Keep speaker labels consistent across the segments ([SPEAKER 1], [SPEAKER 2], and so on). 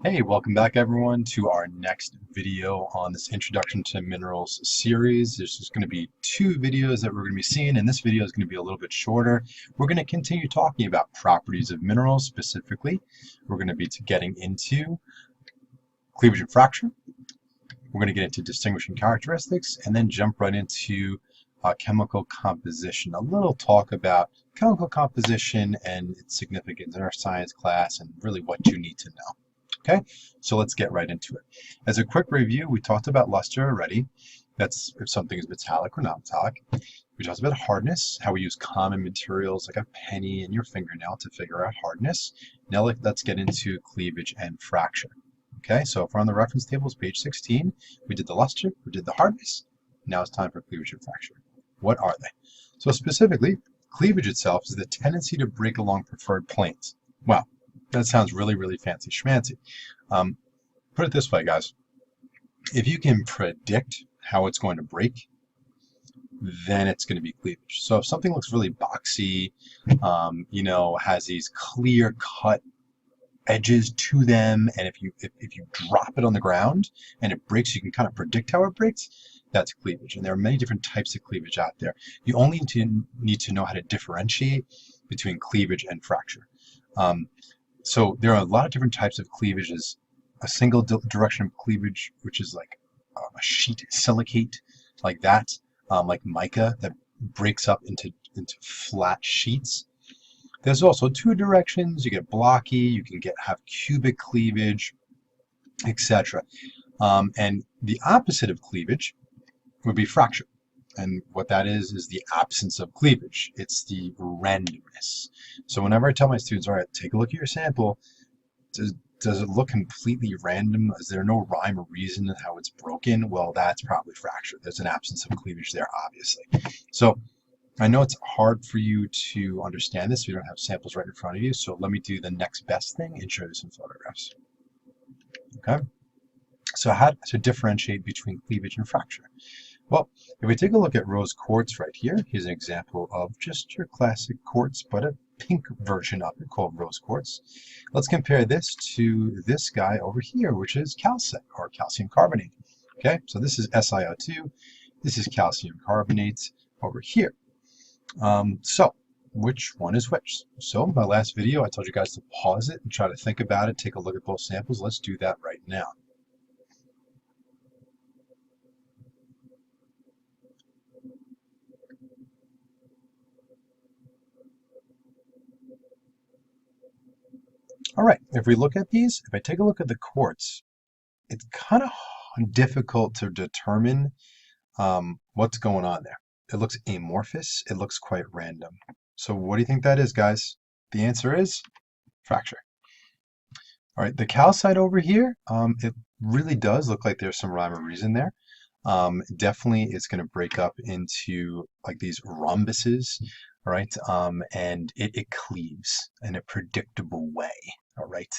[SPEAKER 1] Hey, welcome back everyone to our next video on this Introduction to Minerals series. There's just going to be two videos that we're going to be seeing, and this video is going to be a little bit shorter. We're going to continue talking about properties of minerals specifically. We're going to be getting into cleavage and fracture. We're going to get into distinguishing characteristics and then jump right into chemical composition. A little talk about chemical composition and its significance in our science class and really what you need to know. Okay, so let's get right into it. As a quick review, we talked about luster already. That's if something is metallic or not metallic. We talked about hardness, how we use common materials like a penny and your fingernail to figure out hardness. Now let's get into cleavage and fracture. Okay, so if we're on the reference tables, page 16, we did the luster, we did the hardness. Now it's time for cleavage and fracture. What are they? So specifically, cleavage itself is the tendency to break along preferred planes. Wow, that sounds really, really fancy schmancy. Put it this way, guys. If you can predict how it's going to break, then it's going to be cleavage. So if something looks really boxy, has these clear-cut edges to them, and if you drop it on the ground and it breaks, you can kind of predict how it breaks. That's cleavage, and there are many different types of cleavage out there. You only need to know how to differentiate between cleavage and fracture. So there are a lot of different types of cleavages. A single direction of cleavage, which is like a sheet silicate, like that, like mica that breaks up into flat sheets. There's also two directions. You get blocky, you can have cubic cleavage, etc. And the opposite of cleavage would be fracture. And what that is the absence of cleavage. It's the randomness. So whenever I tell my students, all right, take a look at your sample, does it look completely random? Is there no rhyme or reason to how it's broken? Well, that's probably fracture. There's an absence of cleavage there, obviously. So I know it's hard for you to understand this. You don't have samples right in front of you. So let me do the next best thing and show you some photographs. Okay. So how to differentiate between cleavage and fracture? Well, if we take a look at rose quartz right here, here's an example of just your classic quartz, but a pink version of it called rose quartz. Let's compare this to this guy over here, which is calcite or calcium carbonate. Okay, so this is SiO2, this is calcium carbonate over here. So which one is which? So in my last video, I told you guys to pause it and try to think about it, take a look at both samples. Let's do that right now. All right, if we look at these, if I take a look at the quartz, it's kind of difficult to determine what's going on there. It looks amorphous. It looks quite random. So what do you think that is, guys? The answer is fracture. All right, the calcite over here, it really does look like there's some rhyme or reason there. Definitely it's going to break up into like these rhombuses, all right? And it cleaves in a predictable way, all right?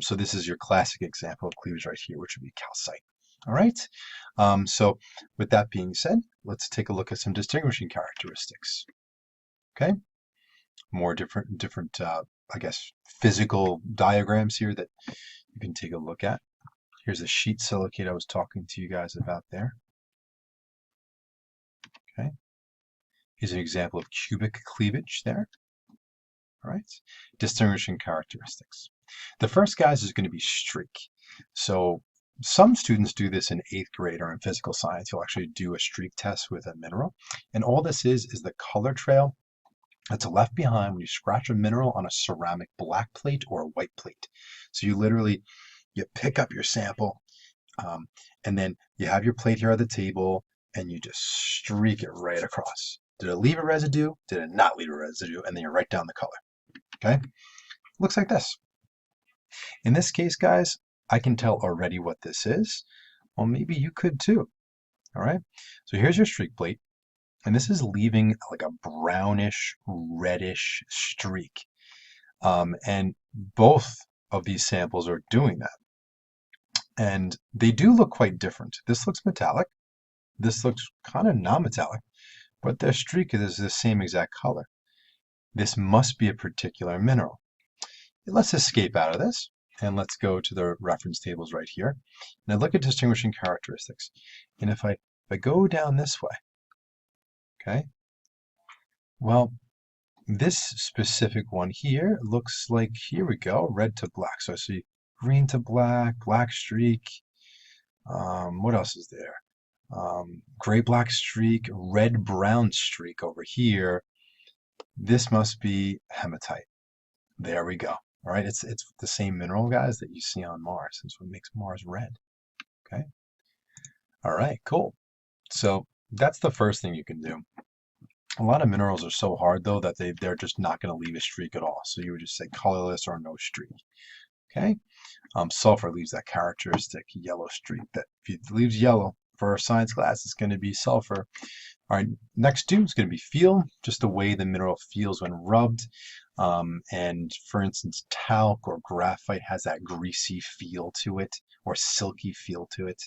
[SPEAKER 1] So this is your classic example of cleavage right here, which would be calcite, all right? So with that being said, let's take a look at some distinguishing characteristics, okay? More different, I guess, physical diagrams here that you can take a look at. Here's the sheet silicate I was talking to you guys about there. Okay. Here's an example of cubic cleavage there. All right. Distinguishing characteristics. The first, guys, is going to be streak. So some students do this in 8th grade or in physical science. You'll actually do a streak test with a mineral. And all this is the color trail that's left behind when you scratch a mineral on a ceramic black plate or a white plate. So you pick up your sample, and then you have your plate here at the table, and you just streak it right across. Did it leave a residue? Did it not leave a residue? And then you write down the color. Okay? Looks like this. In this case, guys, I can tell already what this is. Well, maybe you could too. All right? So here's your streak plate, and this is leaving like a brownish, reddish streak. And both of these samples are doing that. And they do look quite different. This looks metallic. This looks kind of non-metallic, but their streak is the same exact color. This must be a particular mineral. Let's escape out of this. and let's go to the reference tables right here. And I look at distinguishing characteristics. And if I go down this way, okay, well, this specific one here looks like, here we go, red to black. So I see green to black, black streak. What else is there? Gray black streak, red brown streak over here. This must be hematite. There we go. All right, it's the same mineral, guys, that you see on Mars. That's what makes Mars red. Okay. All right, cool. So that's the first thing you can do. A lot of minerals are so hard though that they're just not going to leave a streak at all. So you would just say colorless or no streak. Okay. Sulfur leaves that characteristic yellow streak. That if it leaves yellow for a science class, it's going to be sulfur. All right, next two is going to be feel, just the way the mineral feels when rubbed. And for instance, talc or graphite has that greasy feel to it or silky feel to it.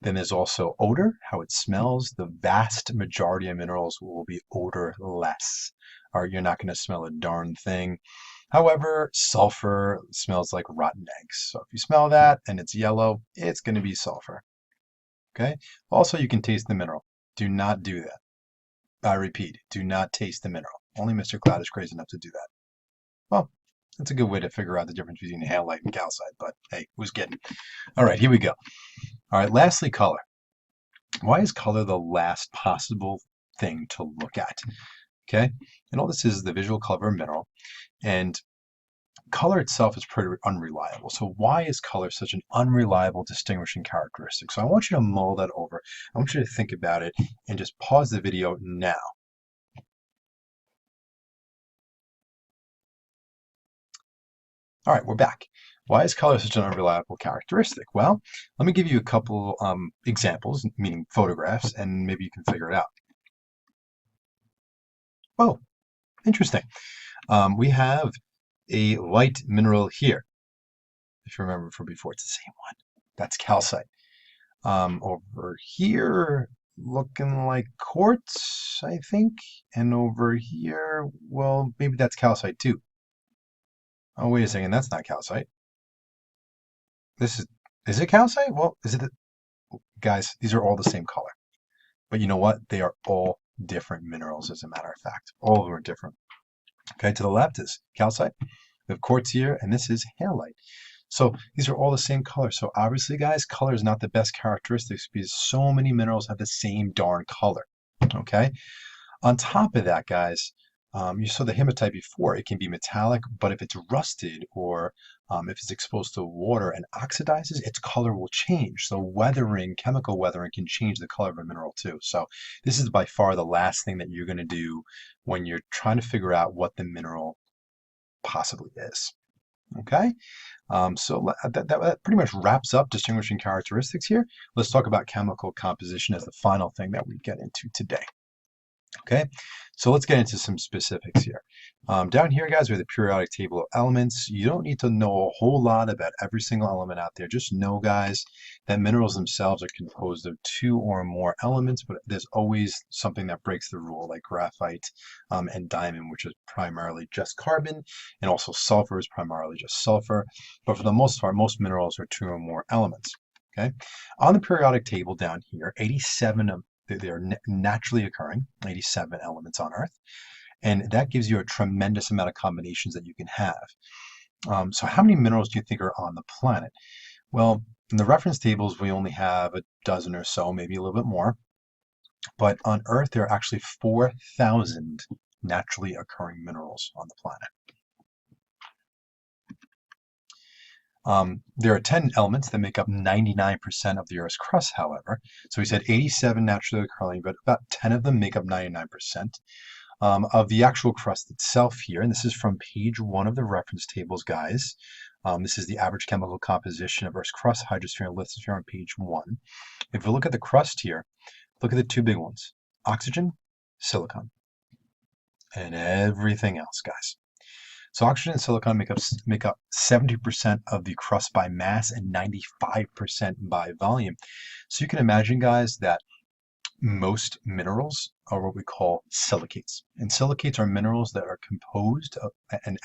[SPEAKER 1] Then there's also odor, how it smells. The vast majority of minerals will be odorless, or you're not going to smell a darn thing. However, sulfur smells like rotten eggs. So if you smell that and it's yellow, it's going to be sulfur. Okay. Also, you can taste the mineral. Do not do that. I repeat, do not taste the mineral. Only Mr. Cloud is crazy enough to do that. Well, that's a good way to figure out the difference between halite and calcite, but hey, who's kidding? All right, here we go. All right, lastly, color. Why is color the last possible thing to look at? Okay, and all this is the visual color of a mineral, and color itself is pretty unreliable. So why is color such an unreliable distinguishing characteristic? So I want you to mull that over. I want you to think about it and just pause the video now. All right, we're back. Why is color such an unreliable characteristic? Well, let me give you a couple examples, meaning photographs, and maybe you can figure it out. Oh, interesting. We have a white mineral here. If you remember from before, it's the same one. That's calcite. Over here, looking like quartz, I think. And over here, well, maybe that's calcite too. Oh, wait a second, that's not calcite. Is it calcite? Well, is it? Guys, these are all the same color. But you know what? They are all different minerals, as a matter of fact. All of them are different. Okay, to the left is calcite. We have quartz here, and this is halite. So these are all the same color. So obviously, guys, color is not the best characteristics because so many minerals have the same darn color. Okay. On top of that, guys, you saw the hematite before. It can be metallic, but if it's rusted or if it's exposed to water and oxidizes, its color will change. So weathering, chemical weathering can change the color of a mineral too. So this is by far the last thing that you're going to do when you're trying to figure out what the mineral possibly is. Okay, so that pretty much wraps up distinguishing characteristics here. Let's talk about chemical composition as the final thing that we get into today. Okay, so let's get into some specifics here. Down here, guys, we have the periodic table of elements. You don't need to know a whole lot about every single element out there. Just know, guys, that minerals themselves are composed of 2 or more elements, but there's always something that breaks the rule, like graphite and diamond, which is primarily just carbon, and also sulfur is primarily just sulfur. But for the most part, most minerals are 2 or more elements. Okay, on the periodic table down here, 87 of they're naturally occurring, 87 elements on Earth, and that gives you a tremendous amount of combinations that you can have. So how many minerals do you think are on the planet? Well, in the reference tables, we only have a dozen or so, maybe a little bit more, but on Earth, there are actually 4,000 naturally occurring minerals on the planet. There are 10 elements that make up 99% of the Earth's crust, however. So we said 87 naturally occurring, but about 10 of them make up 99% of the actual crust itself here. And this is from page 1 of the reference tables, guys. This is the average chemical composition of Earth's crust, hydrosphere and lithosphere on page 1. If we look at the crust here, look at the 2 big ones, oxygen, silicon, and everything else, guys. So oxygen and silicon make up 70% of the crust by mass and 95% by volume. So you can imagine, guys, that most minerals are what we call silicates. And silicates are minerals that are composed of and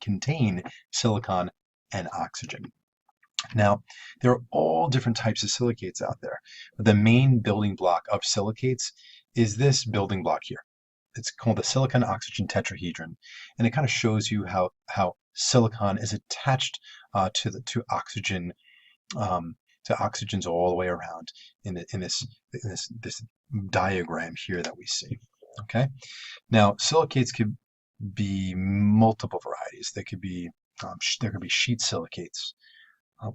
[SPEAKER 1] contain silicon and oxygen. Now, there are all different types of silicates out there, but the main building block of silicates is this building block here. It's called the silicon oxygen tetrahedron, and it kind of shows you how silicon is attached to oxygen, to oxygens all the way around in this diagram here that we see. Okay, now silicates could be multiple varieties. They could be there could be sheet silicates,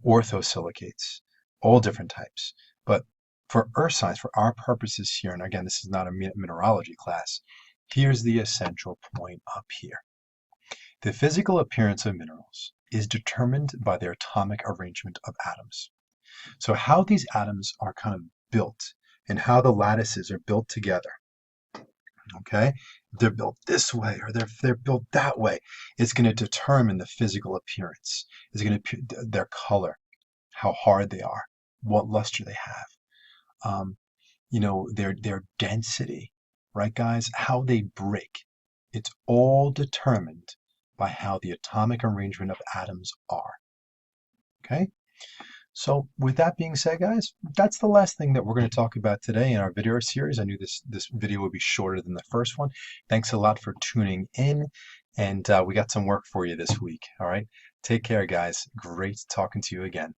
[SPEAKER 1] orthosilicates, all different types. But for earth science, for our purposes here, and again, this is not a mineralogy class, here's the essential point up here. The physical appearance of minerals is determined by their atomic arrangement of atoms. So how these atoms are kind of built and how the lattices are built together, okay? They're built this way or they're built that way. It's going to determine the physical appearance. It's going to their color, how hard they are, what luster they have, their density, right, guys? How they break. It's all determined by how the atomic arrangement of atoms are. Okay? So with that being said, guys, that's the last thing that we're going to talk about today in our video series. I knew this video would be shorter than the first one. Thanks a lot for tuning in, and we got some work for you this week. All right? Take care, guys. Great talking to you again.